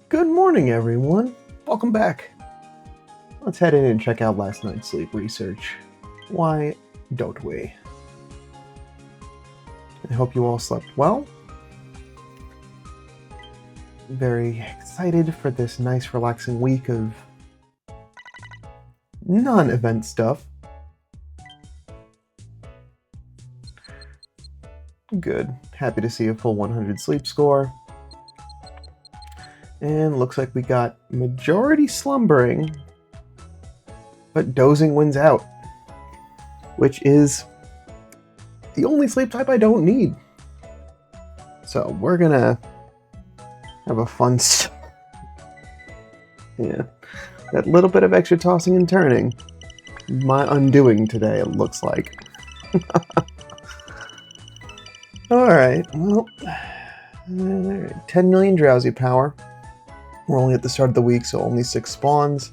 Good morning, everyone. Welcome back. Let's head in and check out last night's sleep research. Why don't we? I hope you all slept well. Very excited for this nice, relaxing week of non-event stuff. Good. Happy to see a full 100 sleep score. And looks like we got majority slumbering, but dozing wins out, which is the only sleep type I don't need. So we're gonna have a fun yeah, that little bit of extra tossing and turning, my undoing today, it looks like. Alright, well, 10 million drowsy power. We're only at the start of the week, so only 6 spawns.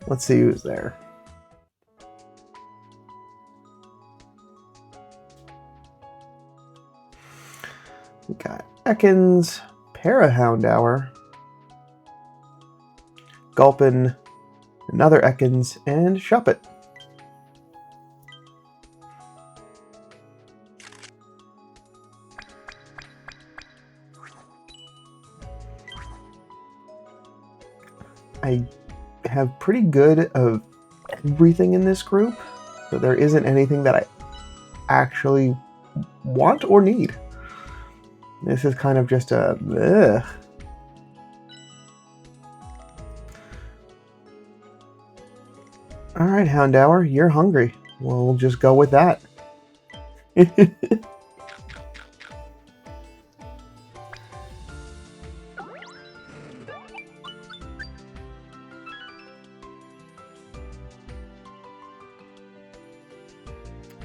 Let's see who's there. We got Ekans, Parahound Hour, Gulpin, another Ekans, and Shuppet. I have pretty good of everything in this group, so there isn't anything that I actually want or need. This is kind of just a ugh. Alright, Hound Hour, you're hungry. We'll just go with that.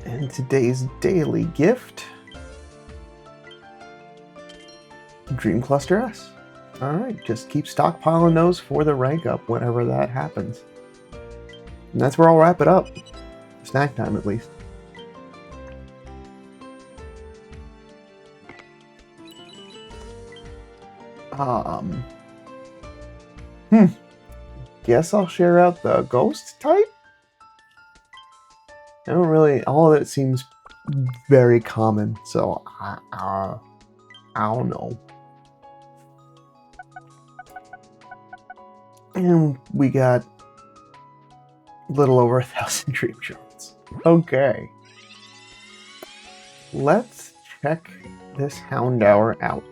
And today's daily gift, Dream Cluster S. Alright, just keep stockpiling those for the rank up whenever that happens. And that's where I'll wrap it up. Snack time, at least. Guess I'll share out the ghost type? I don't really, all of it seems very common, so I don't know. And we got a little over 1,000 dream shards. Okay. Let's check this Hound Hour out.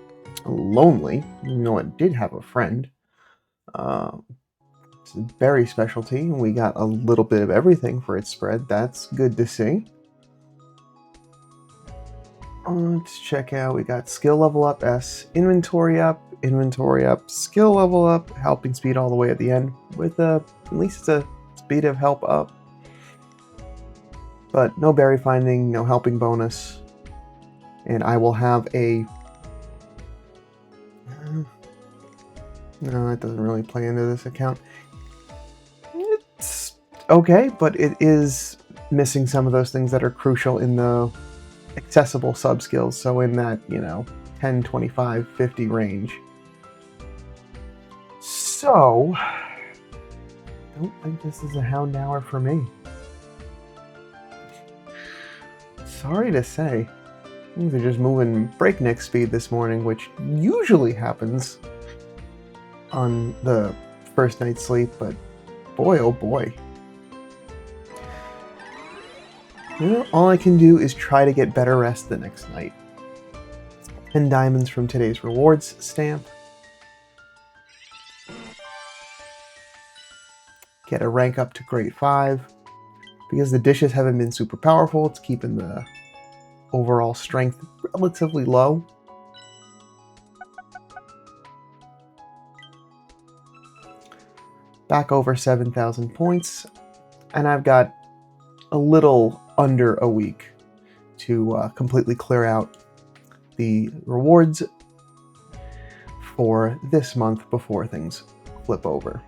Lonely, even though it did have a friend. It's a berry specialty, and we got a little bit of everything for its spread. That's good to see. Let's check out, we got skill level up S, inventory up, skill level up, helping speed all the way at the end, with at least it's a speed of help up. But no berry finding, no helping bonus. And I will have a... no, that doesn't really play into this account. It's okay, but it is missing some of those things that are crucial in the accessible sub-skills, so in that, 10, 25, 50 range. So, I don't think this is a Hound Hour for me. Sorry to say. Things are just moving breakneck speed this morning, which usually happens on the first night's sleep, but boy, oh boy. All I can do is try to get better rest the next night. 10 diamonds from today's rewards stamp. Get a rank up to grade 5. Because the dishes haven't been super powerful, it's keeping the overall strength relatively low. Back over 7,000 points, and I've got a little under a week to completely clear out the rewards for this month before things flip over.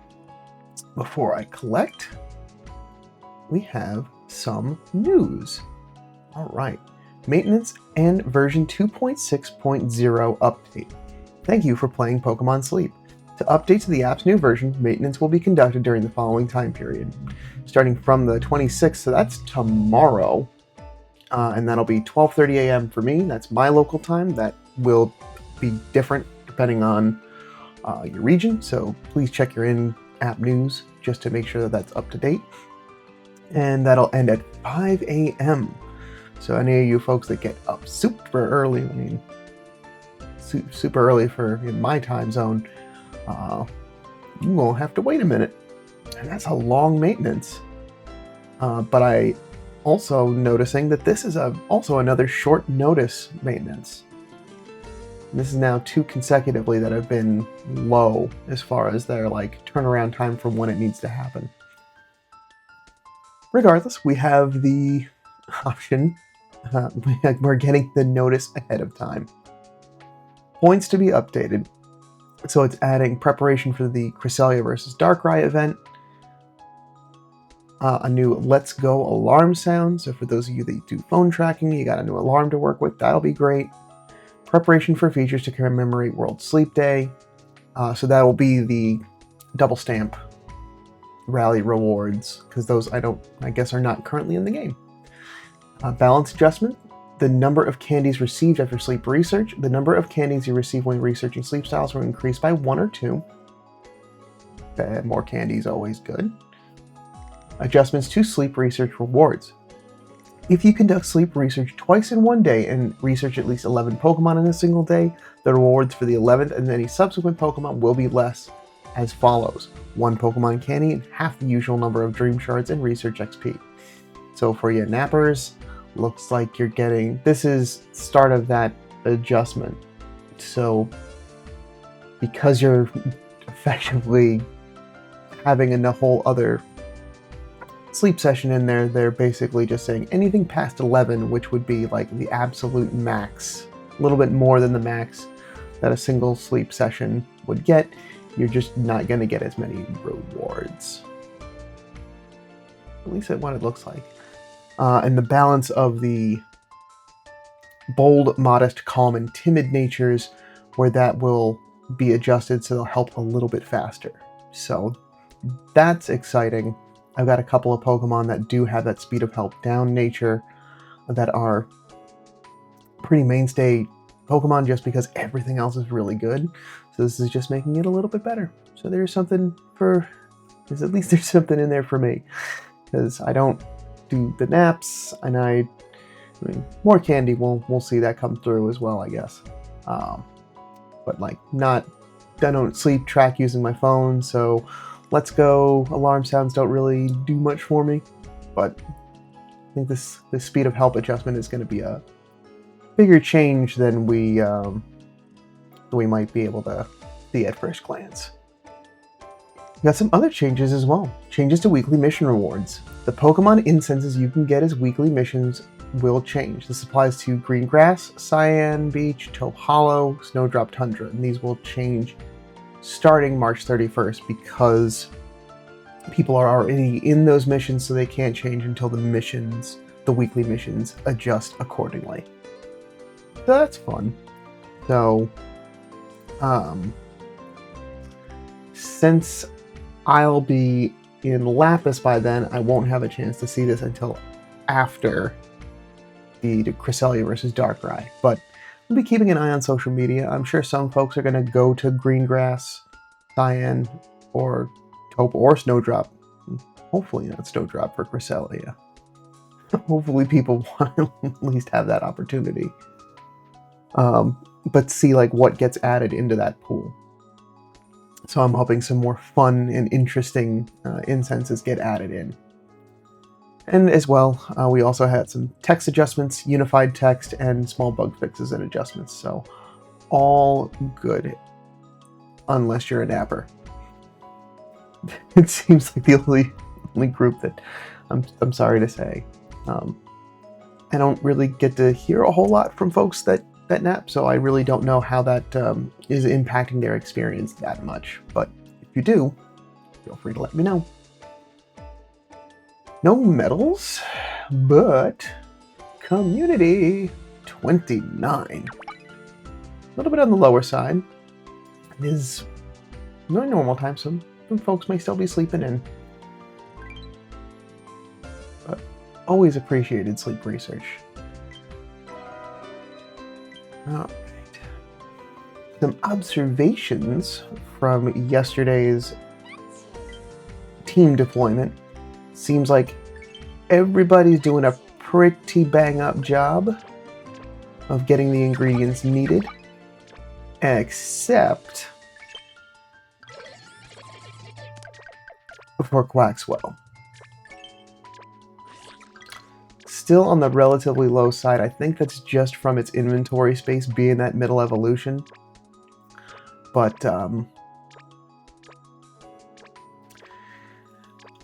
Before I collect, we have some news. All right, maintenance and version 2.6.0 update. Thank you for playing Pokémon Sleep. To update to the app's new version, maintenance will be conducted during the following time period, starting from the 26th, so that's tomorrow, and that'll be 12:30 a.m. for me. That's my local time. That will be different depending on your region, so please check your in-app news just to make sure that that's up to date. And that'll end at 5 a.m. So any of you folks that get up super early, I mean, super early for in my time zone, you won't have to wait a minute. And that's a long maintenance. But I also noticing that this is also another short notice maintenance. This is now 2 consecutively that have been low as far as their like turnaround time from when it needs to happen. Regardless, we have the option. We're getting the notice ahead of time. Points to be updated. So it's adding preparation for the Cresselia versus Darkrai event. A new Let's Go alarm sound. So for those of you that do phone tracking, you got a new alarm to work with. That'll be great. Preparation for features to commemorate World Sleep Day. So that will be the double stamp rally rewards, because those I guess are not currently in the game. Balance adjustment. The number of candies received after sleep research. The number of candies you receive when researching sleep styles will increase by 1 or 2. More candies, always good. Adjustments to sleep research rewards. If you conduct sleep research twice in one day and research at least 11 Pokemon in a single day, the rewards for the 11th and any subsequent Pokemon will be less as follows. 1 Pokemon candy and half the usual number of Dream Shards and Research XP. So for you nappers, looks like you're getting, this is start of that adjustment. So because you're effectively having a whole other sleep session in there, they're basically just saying anything past 11, which would be like the absolute max, a little bit more than the max that a single sleep session would get, you're just not going to get as many rewards. At least that's what it looks like. And the balance of the bold, modest, calm, and timid natures, where that will be adjusted so they'll help a little bit faster. So that's exciting. I've got a couple of Pokemon that do have that speed of help down nature that are pretty mainstay Pokemon just because everything else is really good. So this is just making it a little bit better. So there's something at least there's something in there for me, because I don't do the naps, and I mean, more candy, we'll see that come through as well, I guess. But like I don't sleep track using my phone, so Let's Go alarm sounds don't really do much for me. But I think this speed of help adjustment is going to be a bigger change than we might be able to see at first glance. We got some other changes as well. Changes to weekly mission rewards. The Pokemon incenses you can get as weekly missions will change. This applies to Greengrass, Cyan Beach, Taupe Hollow, Snowdrop Tundra, and these will change starting March 31st because people are already in those missions, so they can't change until the weekly missions adjust accordingly. So that's fun. So, since I'll be in Lapis by then, I won't have a chance to see this until after the Cresselia versus Darkrai. But I'll be keeping an eye on social media. I'm sure some folks are going to go to Greengrass, Cyan, or Taupe, or Snowdrop. Hopefully not Snowdrop for Cresselia. Hopefully people want to at least have that opportunity. But see like what gets added into that pool. So I'm hoping some more fun and interesting incenses get added in. And as well, we also had some text adjustments, unified text, and small bug fixes and adjustments. So all good, unless you're a napper. It seems like the only group that I'm sorry to say. I don't really get to hear a whole lot from folks that nap, so I really don't know how that is impacting their experience that much. But if you do, feel free to let me know. No medals, but community 29. A little bit on the lower side. It is No normal time, some folks may still be sleeping in. But always appreciated sleep research. Alright. Some observations from yesterday's team deployment. Seems like everybody's doing a pretty bang-up job of getting the ingredients needed, except for Quaxwell. Still on the relatively low side. I think that's just from its inventory space being that middle evolution. But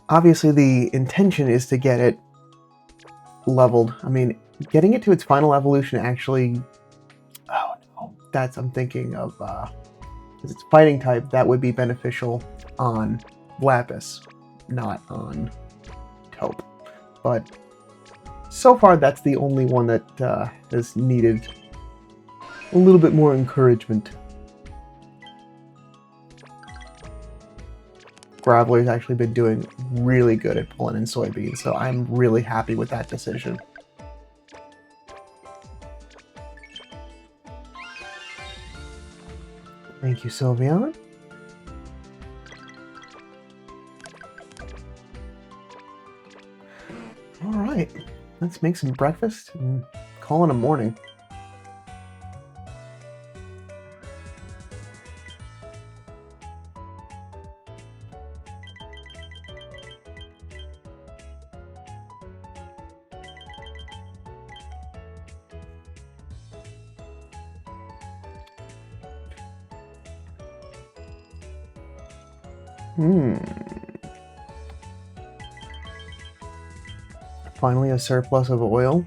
obviously the intention is to get it leveled. I mean, getting it to its final evolution actually... Oh no, I'm thinking of... because it's fighting type, that would be beneficial on Lapis, not on Taupe. But so far, that's the only one that has needed a little bit more encouragement. Graveler's actually been doing really good at pulling in soybeans, so I'm really happy with that decision. Thank you, Sylveon. Alright, let's make some breakfast and call it a morning. Finally a surplus of oil.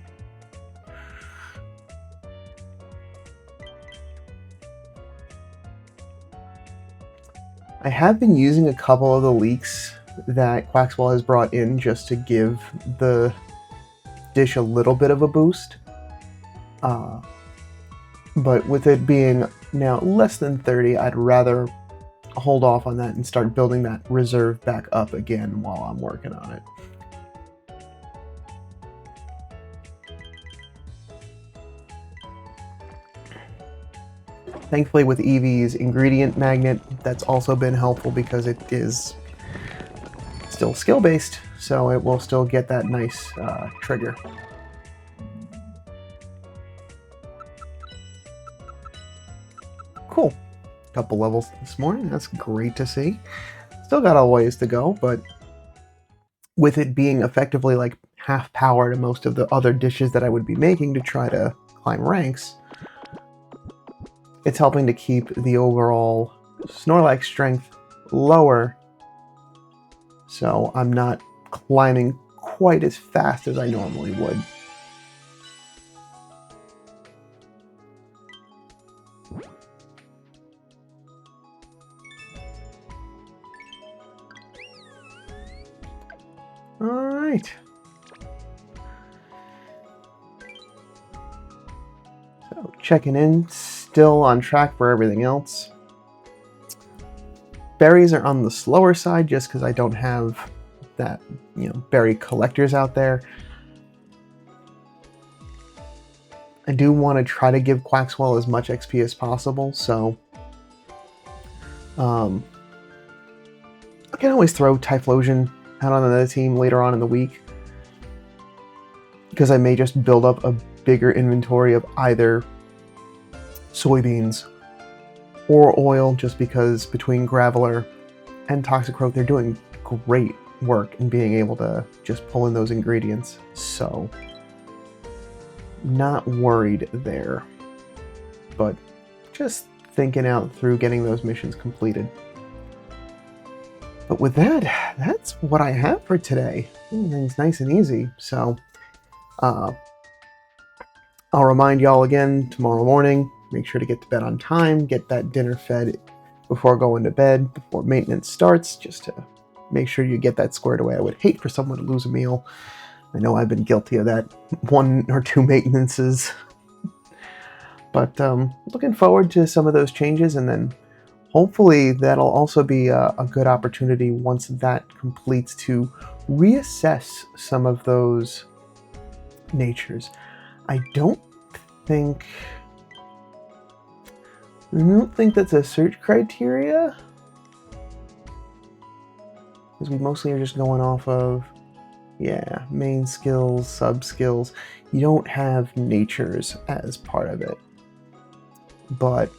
I have been using a couple of the leeks that Quaxwell has brought in just to give the dish a little bit of a boost. But with it being now less than 30, I'd rather hold off on that and start building that reserve back up again while I'm working on it. Thankfully with Eevee's ingredient magnet, that's also been helpful because it is still skill-based, so it will still get that nice trigger. Cool. Couple levels this morning, that's great to see. Still got a ways to go, but with it being effectively like half power to most of the other dishes that I would be making to try to climb ranks, it's helping to keep the overall Snorlax strength lower, so I'm not climbing quite as fast as I normally would. Alright. So, checking in, still on track for everything else. Berries are on the slower side just because I don't have that, berry collectors out there. I do want to try to give Quaxwell as much XP as possible, so I can always throw Typhlosion out on another team later on in the week, because I may just build up a bigger inventory of either soybeans or oil, just because between Graveler and Toxicroak, they're doing great work in being able to just pull in those ingredients, so not worried there, but just thinking out through getting those missions completed. But with that, that's what I have for today. Everything's nice and easy, so I'll remind y'all again tomorrow morning, make sure to get to bed on time, get that dinner fed before going to bed, before maintenance starts, just to make sure you get that squared away. I would hate for someone to lose a meal. I know I've been guilty of that 1 or 2 maintenances. But looking forward to some of those changes, and then hopefully that'll also be a good opportunity once that completes to reassess some of those natures. I don't think that's a search criteria, because we mostly are just going off of, yeah, main skills, sub skills. You don't have natures as part of it, but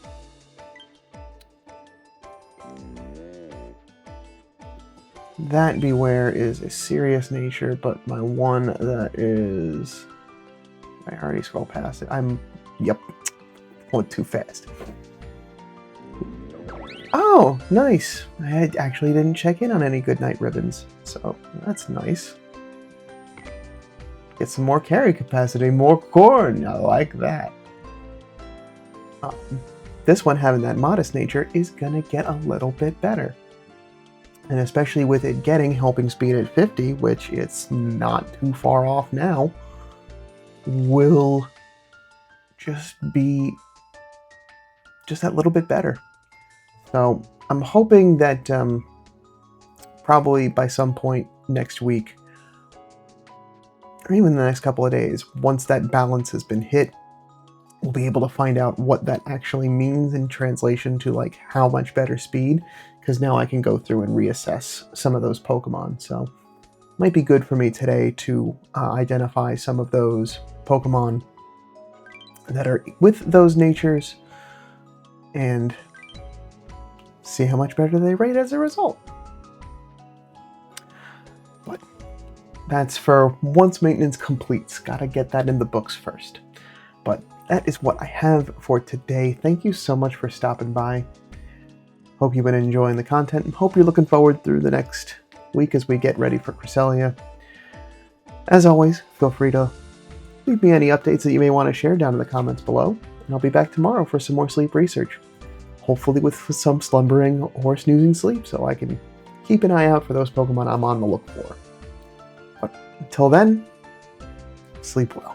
that Beware is a serious nature, but my one that is, I already scrolled past it. Yep, went too fast. Oh, nice. I actually didn't check in on any goodnight ribbons, so that's nice. Get some more carry capacity, more corn. I like that. This one, having that modest nature, is gonna get a little bit better. And especially with it getting helping speed at 50, which it's not too far off now, will just be just that little bit better. So I'm hoping that probably by some point next week, or even the next couple of days, once that balance has been hit, we'll be able to find out what that actually means in translation to like how much better speed, because now I can go through and reassess some of those Pokemon. So it might be good for me today to identify some of those Pokemon that are with those natures and see how much better they rate as a result. But that's for once maintenance completes. Gotta get that in the books first. But that is what I have for today. Thank you so much for stopping by. Hope you've been enjoying the content, and hope you're looking forward through the next week as we get ready for Cresselia. As always, feel free to leave me any updates that you may want to share down in the comments below, and I'll be back tomorrow for some more sleep research. Hopefully with some slumbering or snoozing sleep, so I can keep an eye out for those Pokemon I'm on the look for. But until then, sleep well.